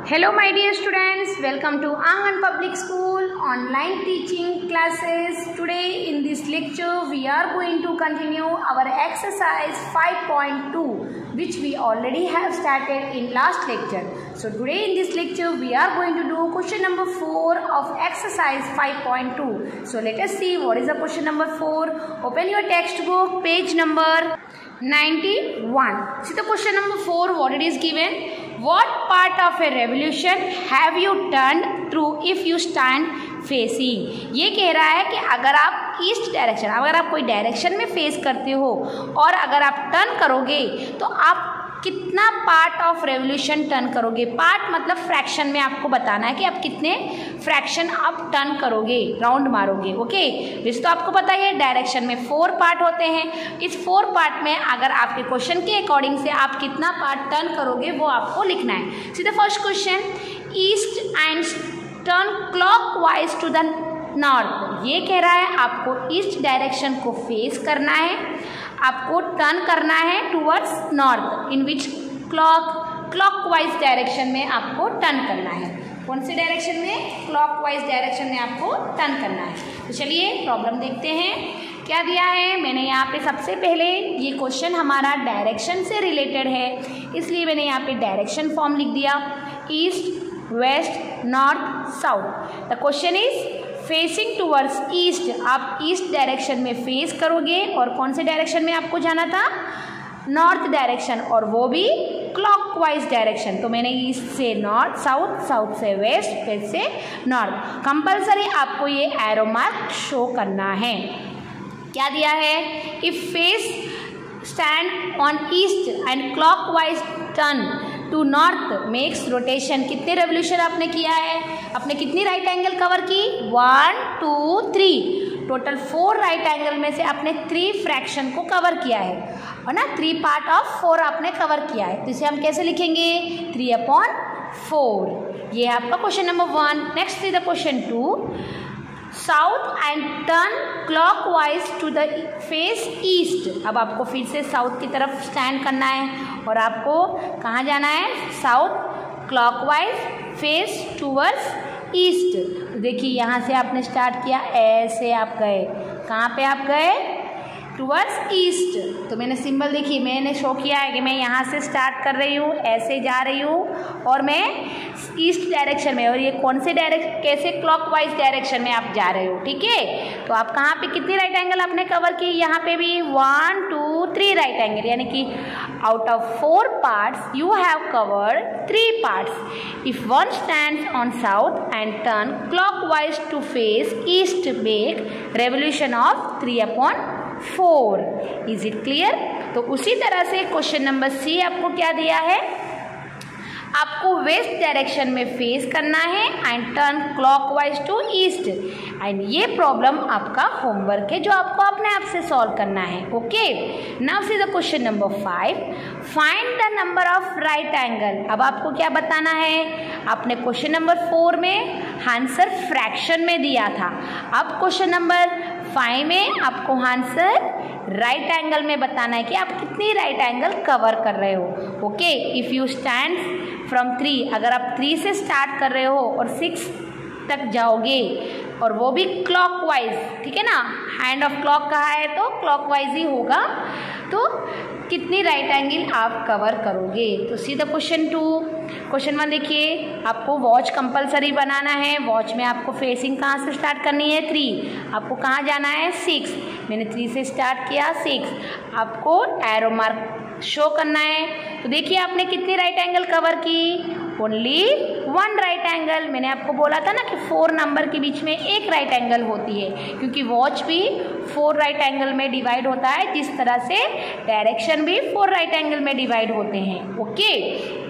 Hello my dear students, welcome to Angan Public School online teaching classes. Today in this lecture we are going to continue our exercise 5.2 which we already have started in last lecture. So today in this lecture we are going to do question number 4 of exercise 5.2. So let us see what is the question number 4. Open your textbook, page number 91. See the question number 4, what it is given. What part of a revolution have you turned through if you stand facing? ये कह रहा है कि अगर आप east direction, अगर आप कोई डायरेक्शन में फेस करते हो और अगर आप टर्न करोगे तो आप कितना पार्ट ऑफ रेवोल्यूशन टर्न करोगे. पार्ट मतलब फ्रैक्शन में आपको बताना है कि आप कितने फ्रैक्शन आप टर्न करोगे, राउंड मारोगे. ओके, वैसे तो आपको पता है डायरेक्शन में 4 पार्ट होते हैं. इस 4 पार्ट में अगर आपके क्वेश्चन के अकॉर्डिंग से आप कितना पार्ट टर्न करोगे वो आपको लिखना है. See the first question, east and turn clockwise to the north. ये कह रहा है आपको ईस्ट डायरेक्शन को फेस करना है, आपको टर्न करना है टूवर्ड्स नॉर्थ, इन विच क्लॉकवाइज डायरेक्शन में आपको टर्न करना है. कौन से डायरेक्शन में? क्लॉकवाइज डायरेक्शन में आपको टर्न करना है. तो चलिए प्रॉब्लम देखते हैं क्या दिया है. मैंने यहाँ पे सबसे पहले ये क्वेश्चन हमारा डायरेक्शन से रिलेटेड है इसलिए मैंने यहाँ पे डायरेक्शन फॉर्म लिख दिया. East, west, north, south. The question is facing towards east. आप ईस्ट डायरेक्शन में फेस करोगे और कौन से डायरेक्शन में आपको जाना था? नॉर्थ डायरेक्शन, और वो भी क्लॉकवाइज डायरेक्शन. तो मैंने ईस्ट से नॉर्थ, साउथ, साउथ से वेस्ट, वेस्ट से नॉर्थ. कंपल्सरी आपको ये एरो मार्क शो करना है. क्या दिया है? If face stand on east and clockwise turn to north makes rotation. कितने रेवोल्यूशन आपने किया है? आपने कितनी राइट एंगल कवर की? 1 2 3. टोटल 4 राइट एंगल में से आपने 3 फ्रैक्शन को कवर किया है ना. 3 पार्ट ऑफ 4 आपने कवर किया है. तो इसे हम कैसे लिखेंगे? 3/4. ये आपका question number 1. Next is the question 2. South and turn clockwise to the face east. अब आपको फिर से साउथ की तरफ स्टैंड करना है और आपको कहाँ जाना है? South clockwise face towards east. देखिए यहाँ से आपने स्टार्ट किया, ऐसे आप गए. कहाँ पे आप गए? Towards east. तो मैंने सिंबल देखिए मैंने शो किया है कि मैं यहाँ से स्टार्ट कर रही हूँ, ऐसे जा रही हूँ और मैं ईस्ट डायरेक्शन में, और ये कौन से कैसे क्लॉकवाइज डायरेक्शन में आप जा रहे हो. ठीक है, तो आप कहाँ पे कितनी राइट एंगल आपने कवर की? यहाँ पे भी 1 2 3 राइट एंगल, यानी कि out of 4 parts you have covered 3 parts. If one stands on south and turn clockwise to face east make revolution of 3/4. Is it clear? तो उसी तरह से क्वेश्चन नंबर सी आपको क्या दिया है? आपको वेस्ट डायरेक्शन में फेस करना है and turn clockwise to east. And ये प्रॉब्लम आपका होमवर्क है जो आपको अपने आप से सॉल्व करना है. Okay, now see the question number 5. Find the number of right angle. अब आपको क्या बताना है? आपने क्वेश्चन नंबर 4 में आंसर फ्रैक्शन में दिया था. अब क्वेश्चन नंबर 5 में आपको आंसर राइट एंगल में बताना है कि आप कितनी राइट एंगल कवर कर रहे हो. Okay, if you stand from 3, अगर आप 3 से स्टार्ट कर रहे हो और 6 तक जाओगे और वो भी क्लॉकवाइज, ठीक है ना, हैंड ऑफ क्लॉक कहा है तो क्लॉकवाइज ही होगा. तो कितनी राइट एंगल आप कवर करोगे? तो सी द क्वेश्चन 2. क्वेश्चन 1 देखिए, आपको वॉच कंपलसरी बनाना है. वॉच में आपको फेसिंग कहाँ से स्टार्ट करनी है? 3. आपको कहाँ जाना है? 6. मैंने 3 से स्टार्ट किया, 6. आपको एरो मार्क शो करना है. तो देखिए आपने कितनी राइट एंगल कवर की? Only 1 right angle. मैंने आपको बोला था ना कि 4 नंबर के बीच में 1 राइट एंगल होती है, क्योंकि वॉच भी 4 राइट एंगल में डिवाइड होता है जिस तरह से डायरेक्शन भी 4 राइट एंगल में डिवाइड होते हैं. ओके,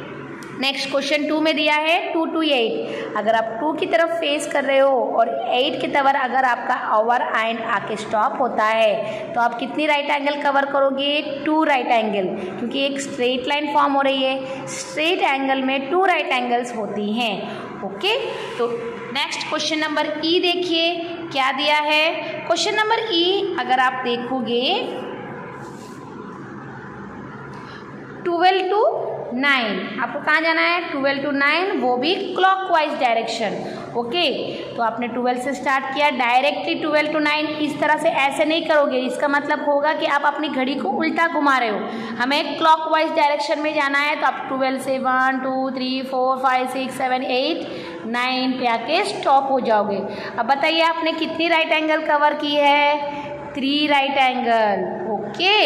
नेक्स्ट क्वेश्चन 2 में दिया है 2 to 8. अगर आप 2 की तरफ फेस कर रहे हो और 8 की तरफ अगर आपका ओवर एंड आके स्टॉप होता है तो आप कितनी राइट एंगल कवर करोगे? 2 राइट एंगल, क्योंकि एक स्ट्रेट लाइन फॉर्म हो रही है. स्ट्रेट एंगल में 2 राइट एंगल्स होती हैं. ओके, तो नेक्स्ट क्वेश्चन नंबर ई देखिए क्या दिया है. क्वेश्चन नंबर ई अगर आप देखोगे 12 to 9, आपको कहाँ जाना है? 12 to 9, वो भी क्लॉकवाइज डायरेक्शन। ओके, तो आपने 12 से स्टार्ट किया, डायरेक्टली 12 to 9 इस तरह से ऐसे नहीं करोगे, इसका मतलब होगा कि आप अपनी घड़ी को उल्टा घुमा रहे हो। हमें क्लॉकवाइज डायरेक्शन में जाना है, तो आप 12 से 1 2 3 4 5 6 7 8 9 पे आके स्टॉप हो जाओगे। अब बताइए आपने कितनी राइट एंगल कवर की है? 3 राइट एंगल। ओके,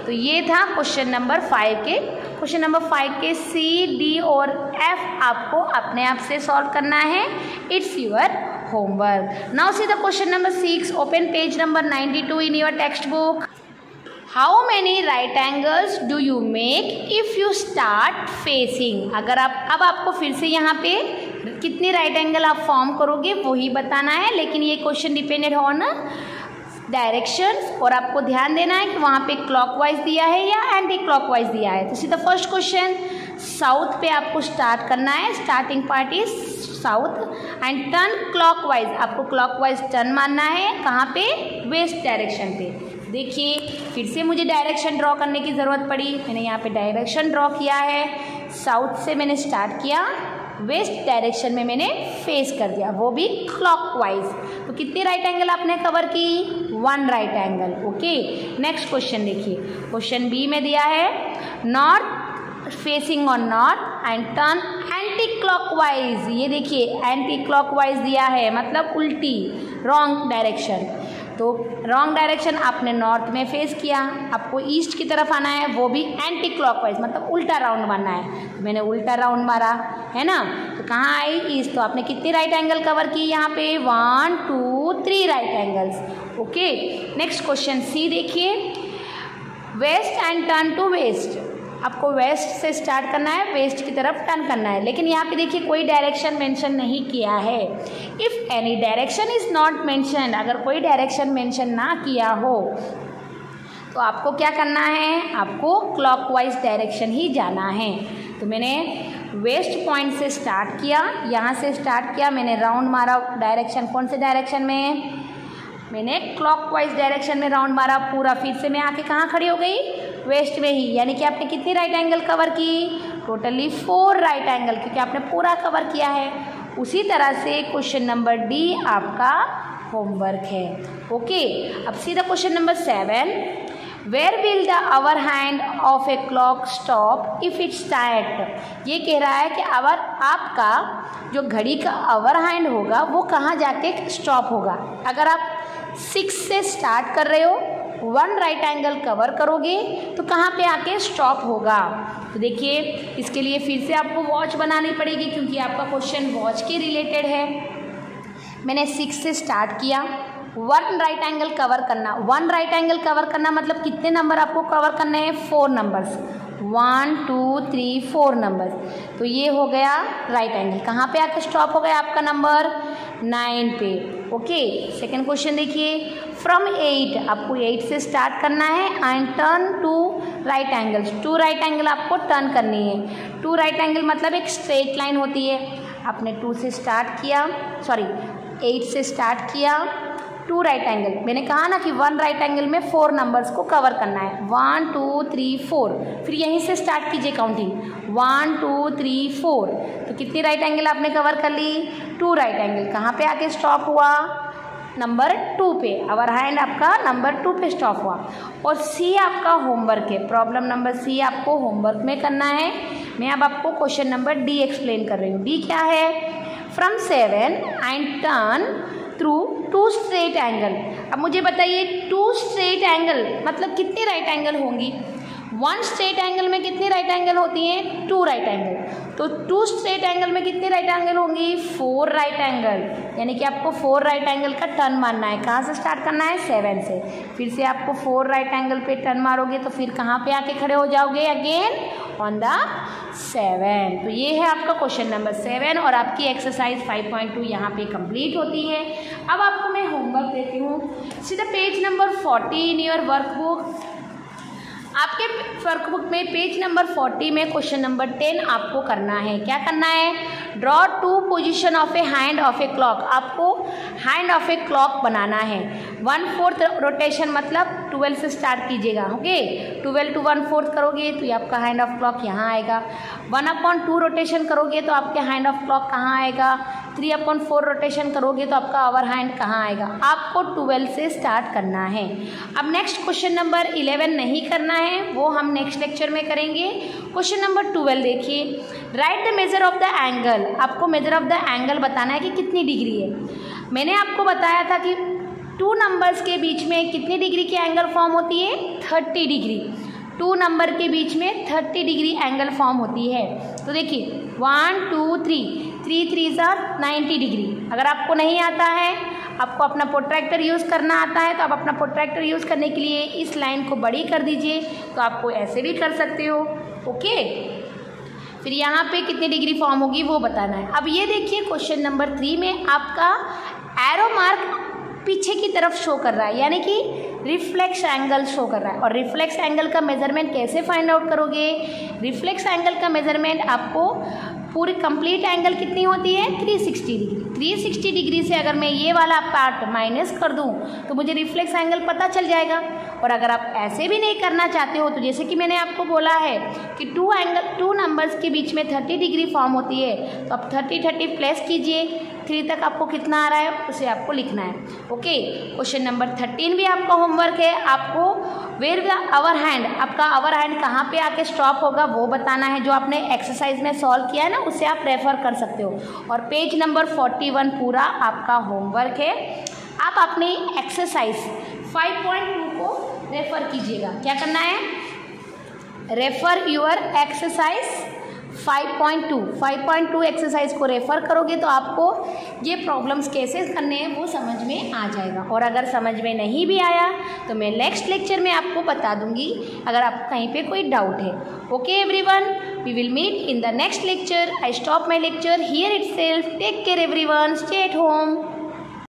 तो ये था क्वेश्चन नंबर 5 के। क्वेश्चन नंबर 5 के सी, डी और एफ आपको अपने आप से सॉल्व करना है। It's your homework. Now see the question number 6, open page number 92 in your text book. How many right angles do you make if you start facing? अगर आप अब आपको फिर से यहाँ पे कितनी राइट एंगल आप फॉर्म करोगे वही बताना है, लेकिन ये क्वेश्चन डिपेंडेड ऑन डायरेक्शंस, और आपको ध्यान देना है कि वहाँ पे क्लॉकवाइज दिया है या एंटी क्लॉकवाइज दिया है। तो सीधा फर्स्ट क्वेश्चन, साउथ पे आपको स्टार्ट करना है, starting part is south and turn clockwise, आपको क्लॉकवाइज टर्न मारना है। कहाँ पे? वेस्ट डायरेक्शन पे। देखिए फिर से मुझे डायरेक्शन ड्रॉ करने की ज़रूरत पड़ी, मैंने यहाँ पे डायरेक्शन ड्रॉ किया है। साउथ से मैंने स्टार्ट किया, वेस्ट डायरेक्शन में मैंने फेस कर दिया, वो भी क्लॉकवाइज। तो कितनी राइट एंगल आपने कवर की? 1 right angle. Okay, next question देखिए, क्वेश्चन बी में दिया है north facing on north and turn anti clockwise. ये देखिए एंटी क्लॉकवाइज दिया है, मतलब उल्टी, रॉन्ग डायरेक्शन। तो रॉन्ग डायरेक्शन आपने नॉर्थ में फेस किया, आपको ईस्ट की तरफ आना है, वो भी एंटी क्लॉकवाइज, मतलब उल्टा राउंड मारना है। तो मैंने उल्टा राउंड मारा है ना, तो कहाँ आई? ईस्ट। तो आपने कितनी राइट एंगल कवर की यहाँ पे? 1 2 3 right angles. Okay, next question C देखिए, west end turn to west. आपको वेस्ट से स्टार्ट करना है, वेस्ट की तरफ टर्न करना है, लेकिन यहाँ पे देखिए कोई डायरेक्शन मेंशन नहीं किया है। If any direction is not mention, अगर कोई डायरेक्शन मेंशन ना किया हो तो आपको क्या करना है? आपको क्लॉकवाइज डायरेक्शन ही जाना है। तो मैंने वेस्ट पॉइंट से स्टार्ट किया, यहाँ से स्टार्ट किया, मैंने राउंड मारा डायरेक्शन, कौन से डायरेक्शन में? मैंने क्लॉकवाइज डायरेक्शन में राउंड मारा पूरा। फिर से मैं आके कहाँ खड़ी हो गई? वेस्ट में ही। यानी कि आपने कितनी राइट एंगल कवर की? टोटली 4 राइट एंगल, क्योंकि आपने पूरा कवर किया है। उसी तरह से क्वेश्चन नंबर डी आपका होमवर्क है। ओके, अब सीधा question number 7, where will the hour hand of a clock stop if it start? ये कह रहा है कि आवर, आपका जो घड़ी का आवर हैंड होगा वो कहाँ जाके स्टॉप होगा। अगर आप 6 से स्टार्ट कर रहे हो, 1 राइट एंगल कवर करोगे तो कहाँ पे आके स्टॉप होगा? तो देखिए इसके लिए फिर से आपको वॉच बनानी पड़ेगी, क्योंकि आपका क्वेश्चन वॉच के रिलेटेड है। मैंने 6 से स्टार्ट किया, 1 राइट एंगल कवर करना। 1 राइट एंगल कवर करना मतलब कितने नंबर आपको कवर करने हैं? 4 नंबर्स, 1 2 3 4 नंबर्स। तो ये हो गया राइट एंगल। कहाँ पे आके स्टॉप हो गया आपका नंबर? 9 पे। ओके, सेकेंड क्वेश्चन देखिए, फ्रॉम 8, आपको 8 से स्टार्ट करना है and turn to right angles. 2 right angle आपको टर्न करनी है। 2 राइट एंगल मतलब एक स्ट्रेट लाइन होती है। आपने 2 से स्टार्ट किया, 8 से स्टार्ट किया, 2 राइट एंगल। मैंने कहा ना कि 1 राइट एंगल में 4 नंबर्स को कवर करना है, 1 2 3 4। फिर यहीं से स्टार्ट कीजिए काउंटिंग, 1 2 3 4। तो कितनी राइट एंगल आपने कवर कर ली? 2 राइट एंगल। कहाँ पे आके स्टॉप हुआ? नंबर 2 पे। आवर हैंड आपका नंबर 2 पे स्टॉप हुआ। और सी आपका होमवर्क है, प्रॉब्लम नंबर सी आपको होमवर्क में करना है। मैं अब आपको क्वेश्चन नंबर डी एक्सप्लेन कर रही हूँ। डी क्या है? From 7 and turn through 2 straight angle. अब मुझे बताइए 2 स्ट्रेट एंगल मतलब कितनी राइट एंगल होंगी? 1 स्ट्रेट एंगल में कितनी राइट एंगल होती हैं? 2 राइट एंगल। तो 2 स्ट्रेट एंगल में कितनी राइट एंगल होंगी? 4 राइट एंगल। यानी कि आपको 4 राइट एंगल का टर्न मारना है। कहाँ से स्टार्ट करना है? 7 से। फिर से आपको 4 राइट एंगल पे टर्न मारोगे तो फिर कहाँ पे आके खड़े हो जाओगे? Again on the 7। तो ये है आपका क्वेश्चन नंबर 7 और आपकी एक्सरसाइज 5.2 यहाँ पे कंप्लीट होती है। अब आपको मैं होमवर्क देती हूँ। सीधा page number 40 in your workbook. आपके वर्कबुक में पेज नंबर 40 में क्वेश्चन नंबर 10 आपको करना है। क्या करना है? Draw 2 position of A hand of a clock. आपको हैंड ऑफ ए क्लॉक बनाना है। 1/4 रोटेशन मतलब 12 से स्टार्ट कीजिएगा, ओके। 12 to 1/4 करोगे तो ये आपका हैंड ऑफ क्लॉक यहाँ आएगा। 1/2 रोटेशन करोगे तो आपके हैंड ऑफ क्लॉक कहाँ आएगा। 3/4 रोटेशन करोगे तो आपका आवर हैंड कहाँ आएगा। आपको 12 से स्टार्ट करना है। अब नेक्स्ट क्वेश्चन नंबर 11 नहीं करना है, वो हम नेक्स्ट लेक्चर में करेंगे। क्वेश्चन नंबर 12 देखिए, right the measure of the angle. आपको मेजर ऑफ द एंगल बताना है कि कितनी डिग्री है। मैंने आपको बताया था कि 2 नंबर्स के बीच में कितनी डिग्री की एंगल फॉर्म होती है, 30 डिग्री। 2 नंबर के बीच में 30 डिग्री एंगल फॉर्म होती है। तो देखिए 1 2 3 3 90 डिग्री। अगर आपको नहीं आता है, आपको अपना प्रोट्रैक्टर यूज़ करना आता है, तो आप अपना प्रोट्रैक्टर यूज़ करने के लिए इस लाइन को बड़ी कर दीजिए। तो आपको ऐसे भी कर सकते हो, ओके। फिर यहाँ पे कितनी डिग्री फॉर्म होगी वो बताना है। अब ये देखिए क्वेश्चन नंबर 3 में आपका एरो मार्क पीछे की तरफ शो कर रहा है, यानी कि रिफ्लेक्स एंगल शो कर रहा है। और रिफ्लेक्स एंगल का मेजरमेंट कैसे फाइंड आउट करोगे। रिफ्लेक्स एंगल का मेजरमेंट आपको पूरी कंप्लीट एंगल कितनी होती है, 360 डिग्री। 360 डिग्री से अगर मैं ये वाला पार्ट माइनस कर दूं तो मुझे रिफ्लेक्स एंगल पता चल जाएगा। और अगर आप ऐसे भी नहीं करना चाहते हो तो जैसे कि मैंने आपको बोला है कि 2 नंबर्स के बीच में 30 डिग्री फॉर्म होती है, तो आप 30 प्लस कीजिए। 3 तक आपको कितना आ रहा है उसे आपको लिखना है, ओके। क्वेश्चन नंबर 13 भी आपका होमवर्क है। आपको वेयर द आवर हैंड, आपका आवर हैंड कहाँ पे आके स्टॉप होगा वो बताना है। जो आपने एक्सरसाइज में सॉल्व किया है ना, उसे आप रेफर कर सकते हो। और पेज नंबर 41 पूरा आपका होमवर्क है। आप अपनी एक्सरसाइज 5.2 को रेफर कीजिएगा। क्या करना है, रेफर योर एक्सरसाइज 5.2 एक्सरसाइज को रेफर करोगे तो आपको ये प्रॉब्लम्स कैसे करने हैं वो समझ में आ जाएगा। और अगर समझ में नहीं भी आया तो मैं नेक्स्ट लेक्चर में आपको बता दूंगी, अगर आपको कहीं पे कोई डाउट है। Okay everyone, we will meet in the next lecture. I stop my lecture here itself. Take care everyone, stay at home.